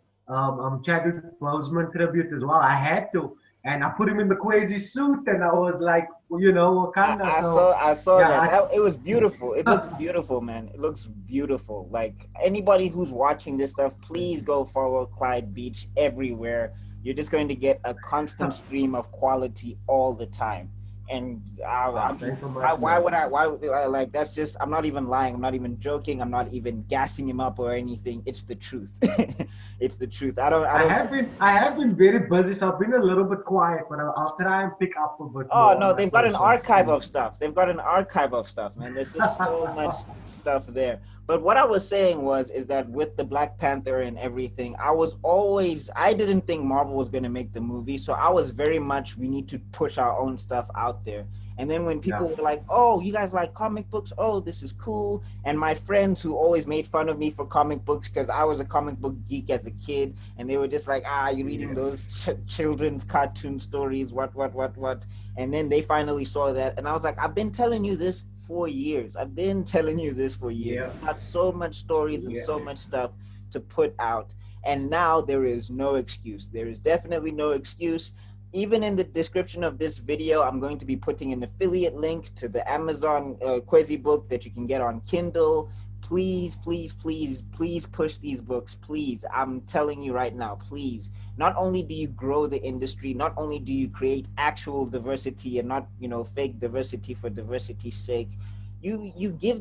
Chadwick Boseman tribute as well. I had to, and I put him in the KWEZI suit, and I was like, Wakanda. So I saw yeah, that. It was beautiful. It looks beautiful, man. It looks beautiful. Like anybody who's watching this stuff, please go follow Clyde Beach everywhere. You're just going to get a constant stream of quality all the time. And I mean, thanks so much, why man. would I? Why would I, like that's just? I'm not even lying. I'm not even joking. I'm not even gassing him up or anything. It's the truth. It's the truth. I don't. I have been very busy, so I've been a little bit quiet, but I'll try and pick up a bit Oh more on no, my they've got an socials. archive of stuff. They've got an archive of stuff, man. There's just so much stuff there. But what I was saying was is that with the Black Panther and everything, I didn't think Marvel was gonna make the movie, so I was very much we need to push our own stuff out there. And then when Yeah, people were like, "Oh, you guys like comic books? Oh, this is cool." And my friends who always made fun of me for comic books because I was a comic book geek as a kid, and they were just like, "Ah, you're reading yeah, those children's cartoon stories, what?" And then they finally saw that, and I was like, I've been telling you this for years. I've been telling you this for years. yeah, We've got so much stories and yeah. so much stuff to put out, and now there is no excuse. There is definitely no excuse. Even in the description of this video, I'm going to be putting an affiliate link to the Amazon KWEZI book that you can get on Kindle. Please, please, please, please push these books. Please, I'm telling you right now, please. Not only do you grow the industry, not only do you create actual diversity and not, fake diversity for diversity's sake,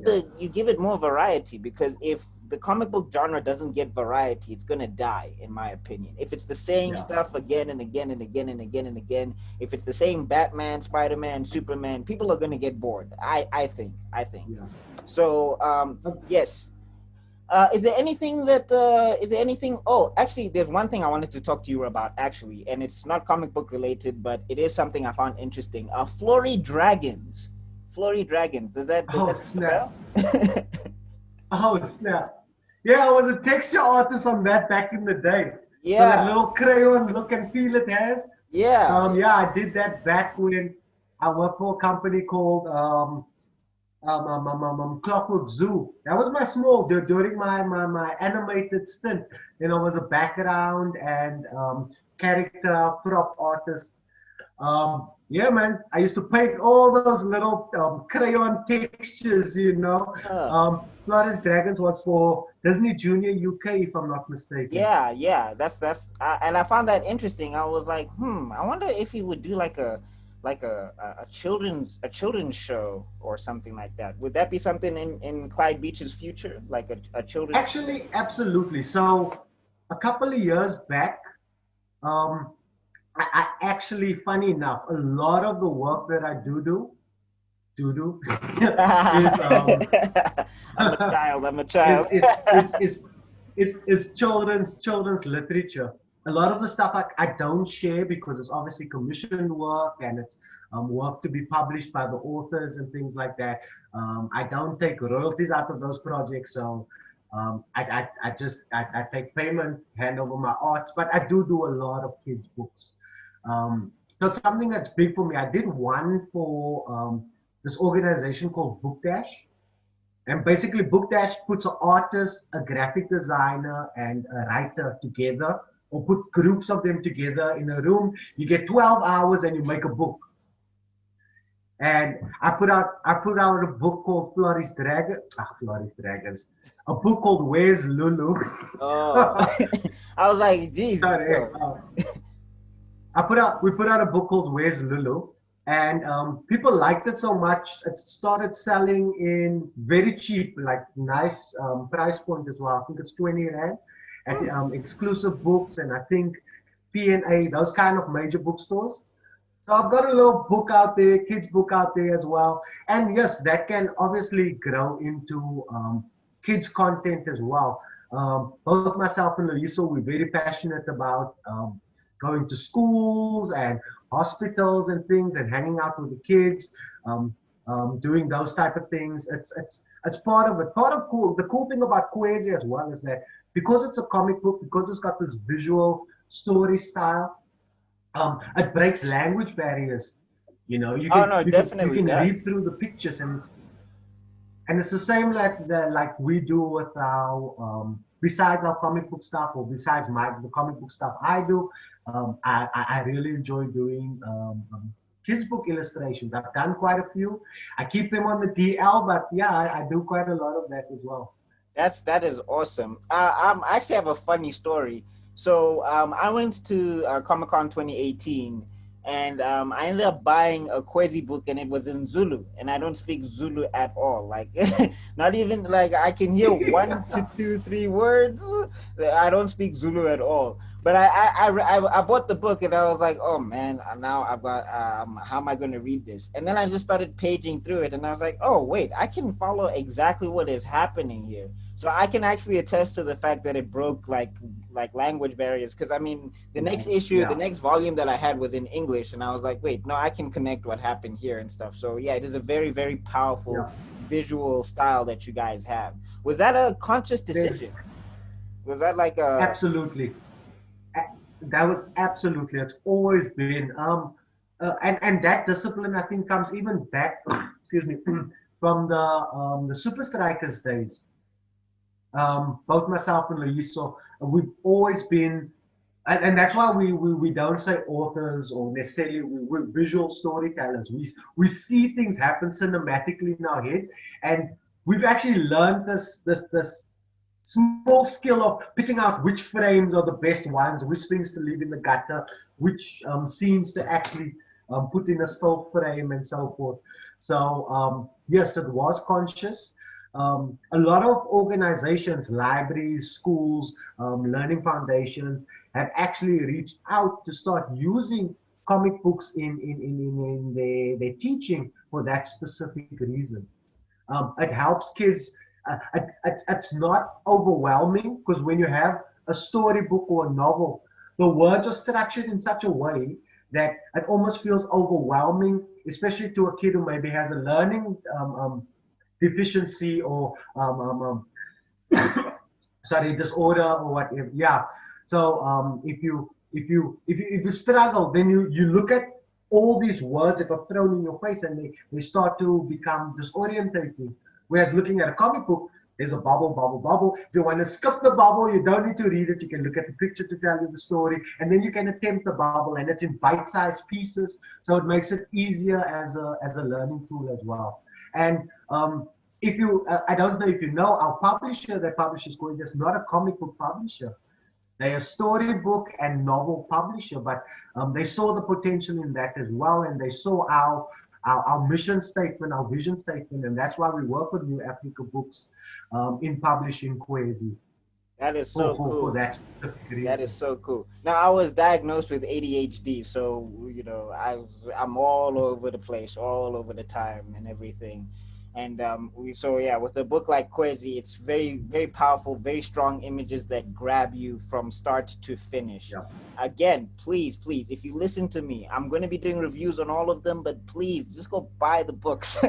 Yeah, you give it more variety, because if the comic book genre doesn't get variety, it's gonna die, in my opinion. If it's the same yeah, stuff again and again and again and again and again, if it's the same Batman, Spider-Man, Superman, people are gonna get bored. I think. yeah. So yes, is there anything? Oh, actually, there's one thing I wanted to talk to you about, actually, and it's not comic book related, but it is something I found interesting. Flory Dragons. Flory Dragons. Does Oh that ring a bell? snap! Oh snap! Yeah, I was a texture artist on that back in the day. So that Yeah, little crayon look and feel it has. yeah. Yeah, I did that back when I worked for a company called Clockwork Zoo. That was my during my animated stint. I was a background and character prop artist. Yeah, man, I used to paint all those little crayon textures. Uh, Flores Dragons was for Disney Junior UK, if I'm not mistaken. yeah. And I found that interesting. I was like, I wonder if he would do like a children's show or something like that. Would that be something in Clyde Beach's future, like a children's show? Actually, absolutely. So, a couple of years back, um, I actually, funny enough, a lot of the work that I do is I'm a child. I'm a is child. is is is is children's literature. A lot of the stuff I don't share because it's obviously commissioned work and it's work to be published by the authors and things like that. I don't take royalties out of those projects, so I take payment, hand over my arts, but I do a lot of kids books. So it's something that's big for me. I did one for this organization called Book Dash, and basically, Book Dash puts an artist, a graphic designer, and a writer together, or put groups of them together in a room. You get 12 hours and you make a book. And I put out a book called Floris Dragons, a book called Where's Lulu. Oh, I was like, geez, Sorry, yo. we put out a book called Where's Lulu, and people liked it so much. It started selling in very cheap, like nice price point as well. I think it's 20 rand at Hmm. exclusive books, and I think P&A, those kind of major bookstores. So I've got a little book out there, kids book out there as well. And yes, that can obviously grow into kids content as well. Both myself and Loyiso, we're very passionate about going to schools and hospitals and things and hanging out with the kids, um, doing those type of things. It's part of it. The cool thing about KWEZI as well is that because it's a comic book, because it's got this visual story style, it breaks language barriers. You know, you Oh can no, it you can you definitely can does. read through the pictures, and it's the same like we do with our besides our comic book stuff, or besides the comic book stuff I do. I really enjoy doing kids book illustrations. I've done quite a few. I keep them on the DL, but yeah, I do quite a lot of that as well. That is awesome. I actually have a funny story. So I went to Comic Con 2018, and I ended up buying a KWEZI book, and it was in Zulu, and I don't speak Zulu at all. Like, not even like I can hear one to two, three words. I don't speak Zulu at all. But I bought the book, and I was like, oh man, now I've got how am I going to read this? And then I just started paging through it, and I was like, oh wait, I can follow exactly what is happening here. So I can actually attest to the fact that it broke like language barriers. Because I mean, the next issue, the Yeah, next volume that I had was in English, and I was like, wait, no, I can connect what happened here and stuff. So yeah, it is a very very powerful yeah. visual style that you guys have. Was that a conscious There's decision? Was that like a absolutely that was absolutely. It's always been and that discipline I think comes even back. Excuse me, from the Super Strikers days. Both myself and Loyiso, we've always been, and that's why we don't say authors or necessarily we're visual storytellers. We see things happen cinematically in our heads, and we've actually learned this small skill of picking out which frames are the best ones, which things to leave in the gutter, which scenes to actually put in a still frame, and so forth. So yes, it was conscious. A lot of organizations, libraries, schools, learning foundations have actually reached out to start using comic books in their teaching for that specific reason. It helps kids. It's not overwhelming because when you have a storybook or a novel, the words are structured in such a way that it almost feels overwhelming, especially to a kid who maybe has a learning deficiency or sorry, disorder or whatever. Yeah. So if you struggle, then you look at all these words that are thrown in your face, and they start to become disorientating. Whereas looking at a comic book, there's a bubble, bubble, bubble. If you want to skip the bubble, you don't need to read it. You can look at the picture to tell you the story, and then you can attempt the bubble, and it's in bite-sized pieces, so it makes it easier as a learning tool as well. And if you, I don't know if you know, our publisher that publishes KWEZI is not a comic book publisher. They're a storybook and novel publisher, but they saw the potential in that as well, and they saw our mission statement, our vision statement, and that's why we work with New Africa Books in publishing KWEZI that is so for cool. that specific That is reason. so cool. Now I was diagnosed with ADHD, so I'm all over the place, all over the time, and everything. And so yeah, with a book like KWEZI, it's very very powerful, very strong images that grab you from start to finish. Yeah. Again, please, please, if you listen to me, I'm going to be doing reviews on all of them, but please just go buy the books.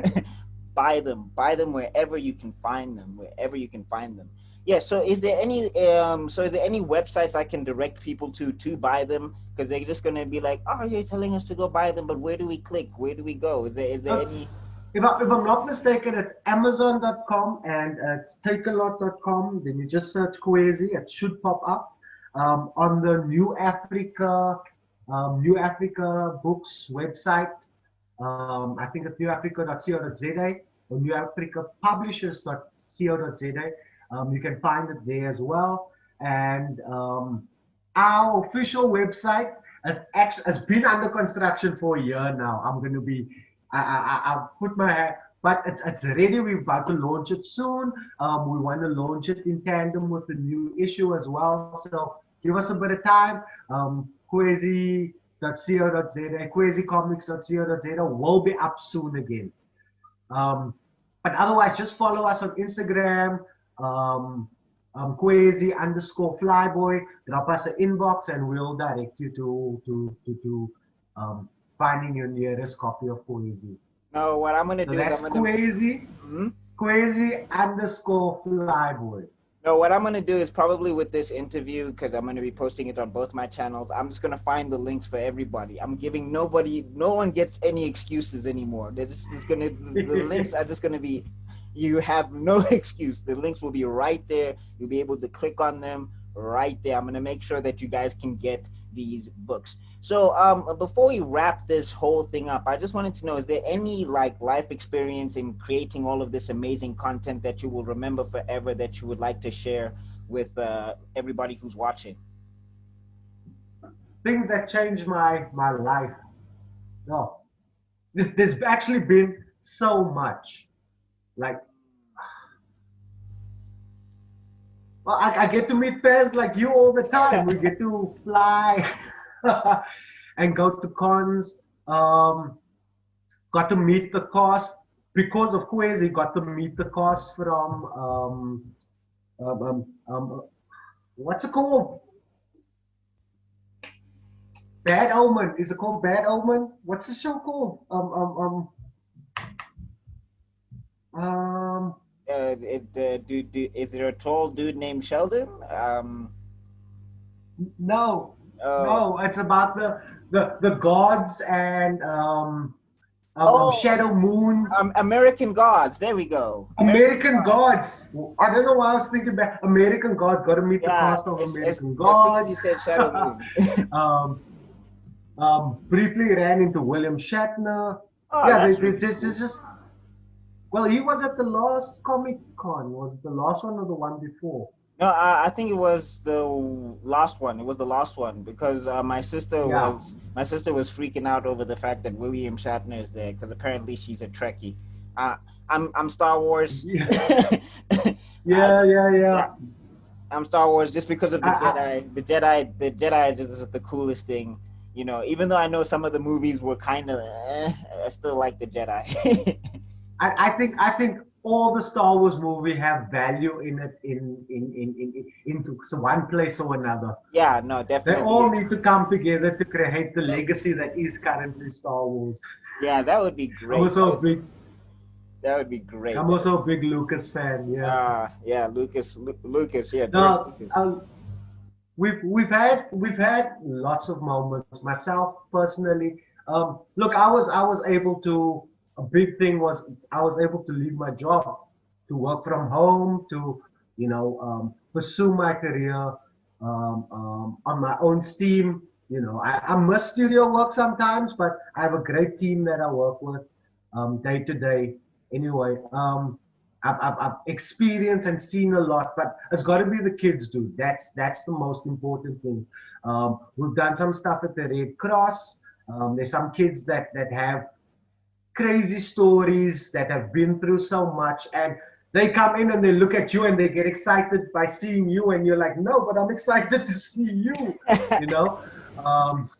Buy them wherever you can find them, wherever you can find them. Yeah. So is there any websites I can direct people to buy them? Because they're just gonna be like, oh, you're telling us to go buy them, but where do we click? Where do we go? Is there It's, any? if I'm not mistaken, it's Amazon.com and it's takealot.com. Then you just search KWEZI, it should pop up. On the New Africa Books website. I think it's newafrica.co.za or newafricapublishers.co.za. You can find it there as well. And our official website has been under construction for a year now. I'm going to be, I'll put my hand, but it's ready. We're about to launch it soon. We want to launch it in tandem with the new issue as well. So give us a bit of time. KWEZI.co.za, KWEZIcomics.co.za will be up soon again. Um, but otherwise, just follow us on Instagram, um, Kwezi underscore flyboy. Drop us an inbox and we'll direct you to finding your nearest copy of Kwezi. No, what I'm gonna So do is I'm that's gonna. Kwezi, Mhm. Kwezi underscore flyboy. No, what I'm gonna do is probably with this interview, because I'm gonna be posting it on both my channels. I'm just gonna find the links for everybody. I'm giving nobody, no one gets any excuses anymore. This is gonna, the links are just gonna be, you have no excuse. The links will be right there. You'll be able to click on them right there. I'm gonna make sure that you guys can get these books. So before we wrap this whole thing up, I just wanted to know, is there any like life experience in creating all of this amazing content that you will remember forever that you would like to share with everybody who's watching? Things that changed my life. No, there's actually been so much. Like, well, I get to meet pairs like you all the time. We get to fly and go to cons. Um, got to meet the cast because of Kwezi. Got to meet the cast from um, um, um, what's it called? Bad Omen. Is it called Bad Omen? What's the show called? Um. Is there a tall dude named Sheldon? No, Oh, no. It's about the gods and oh, Shadow Moon. American Gods. There we go. American American Gods. Gods. I don't know why I was thinking about American Gods. Got to meet the Yeah, cast of American as soon as Gods. you said Shadow Moon. um, briefly ran into William Shatner. Oh, Yeah, that's really it's cool. just well, he was at the last Comic Con. Was it the last one or the one before? No, I think it was the last one. It was the last one because Yeah. my sister was freaking out over the fact that William Shatner is there because apparently she's a Trekkie. Uh, I'm Star Wars. Yeah, uh, yeah, yeah, yeah, yeah. I'm Star Wars just because of the I, Jedi. The Jedi is the coolest thing. You know, even though I know some of the movies were kind of, I still like the Jedi. I think all the Star Wars movie have value in it into one place or another. Yeah, no, They all definitely. need to come together to create the legacy that is currently Star Wars. Yeah, that would be I'm great. also a big That would be great. I'm That would also be a big Lucas fan. Yeah. Yeah, Lucas, yeah, George No, Lucas. we've had lots of moments. Myself personally, look, I was able to. A big thing was I was able to leave my job to work from home to pursue my career on my own steam. I miss studio work sometimes, but I have a great team that I work with day to day. Anyway, I've experienced and seen a lot, but it's got to be the kids, dude. That's the most important thing. We've done some stuff at the Red Cross. There's some kids that have crazy stories that have been through so much, and they come in and they look at you and they get excited by seeing you, and you're like, no, but I'm excited to see you. You know, um,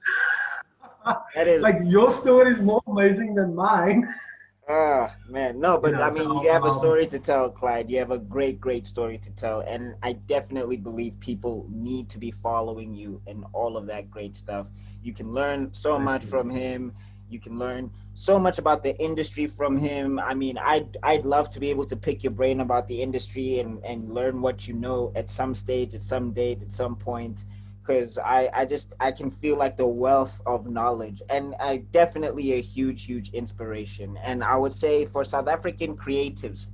That is, like your story is more amazing than mine. man, no, but I mean, you So have a story to tell, Clyde. You have a great, great story to tell, and I definitely believe people need to be following you and all of that great stuff. You can learn so much Thank you. from him. You can learn so much about the industry from him. I mean, I'd love to be able to pick your brain about the industry and learn what you know at some stage, at some date, at some point because I can feel like the wealth of knowledge and definitely a huge inspiration. And I would say for South African creatives,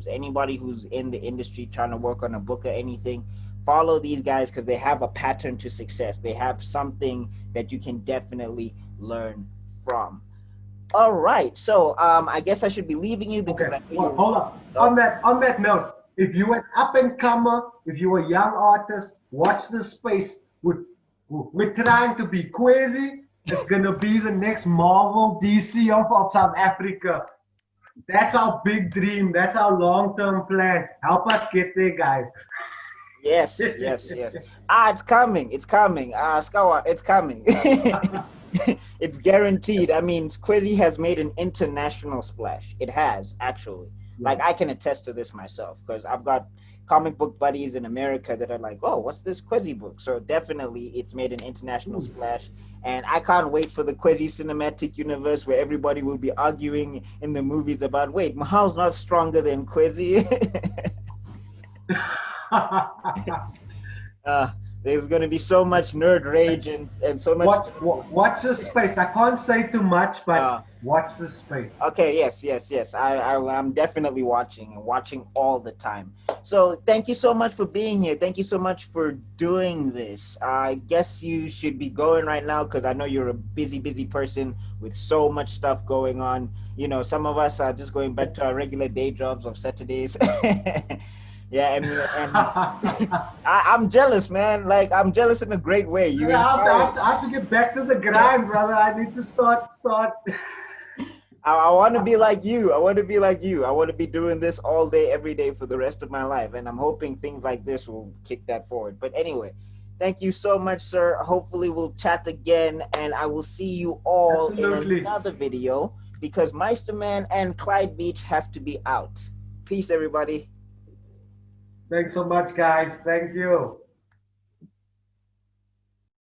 anybody who's in the industry trying to work on a book or anything, follow these guys because they have a pattern to success. They have something that you can definitely learn from. All right. So I guess I should be leaving you because Okay, I know well, you're. hold up. Oh, On that note, if you an up and comer, if you a young artist, watch this space. We're trying to be Kwezi. It's gonna be the next Marvel DC of South Africa. That's our big dream. That's our long-term plan. Help us get there, guys. yes, yes, yes. Ah, it's coming. It's coming. Skawa, it's coming. It's guaranteed. I mean, Quizzy has made an international splash. It has, actually. Like, Yeah. I can attest to this myself because I've got comic book buddies in America that are like, oh, what's this Quizzy book? So, definitely, it's made an international Ooh. splash. And I can't wait for the Quizzy cinematic universe where everybody will be arguing in the movies about, wait, Mahal's not stronger than Quizzy. uh, there's going to be so much nerd rage and so much Watch this space. I can't say too much, but uh, watch this space. okay, yes, yes, yes. I'm definitely watching and watching all the time. So thank you so much for being here. Thank you so much for doing this. I guess you should be going right now because I know you're a busy, busy person with so much stuff going on. You know, some of us are just going back to our regular day jobs of Saturdays. Yeah, and I'm jealous, man. Like I'm jealous in a great way. You inspire. I have to get back to the grind, brother. I need to start. I want to be like you. I want to be like you. I want to be doing this all day, every day for the rest of my life. And I'm hoping things like this will kick that forward. But anyway, thank you so much, sir. Hopefully, we'll chat again. And I will see you all in Absolutely. another video because Meisterman and Clyde Beach have to be out. Peace, everybody. Thanks so much, guys. Thank you.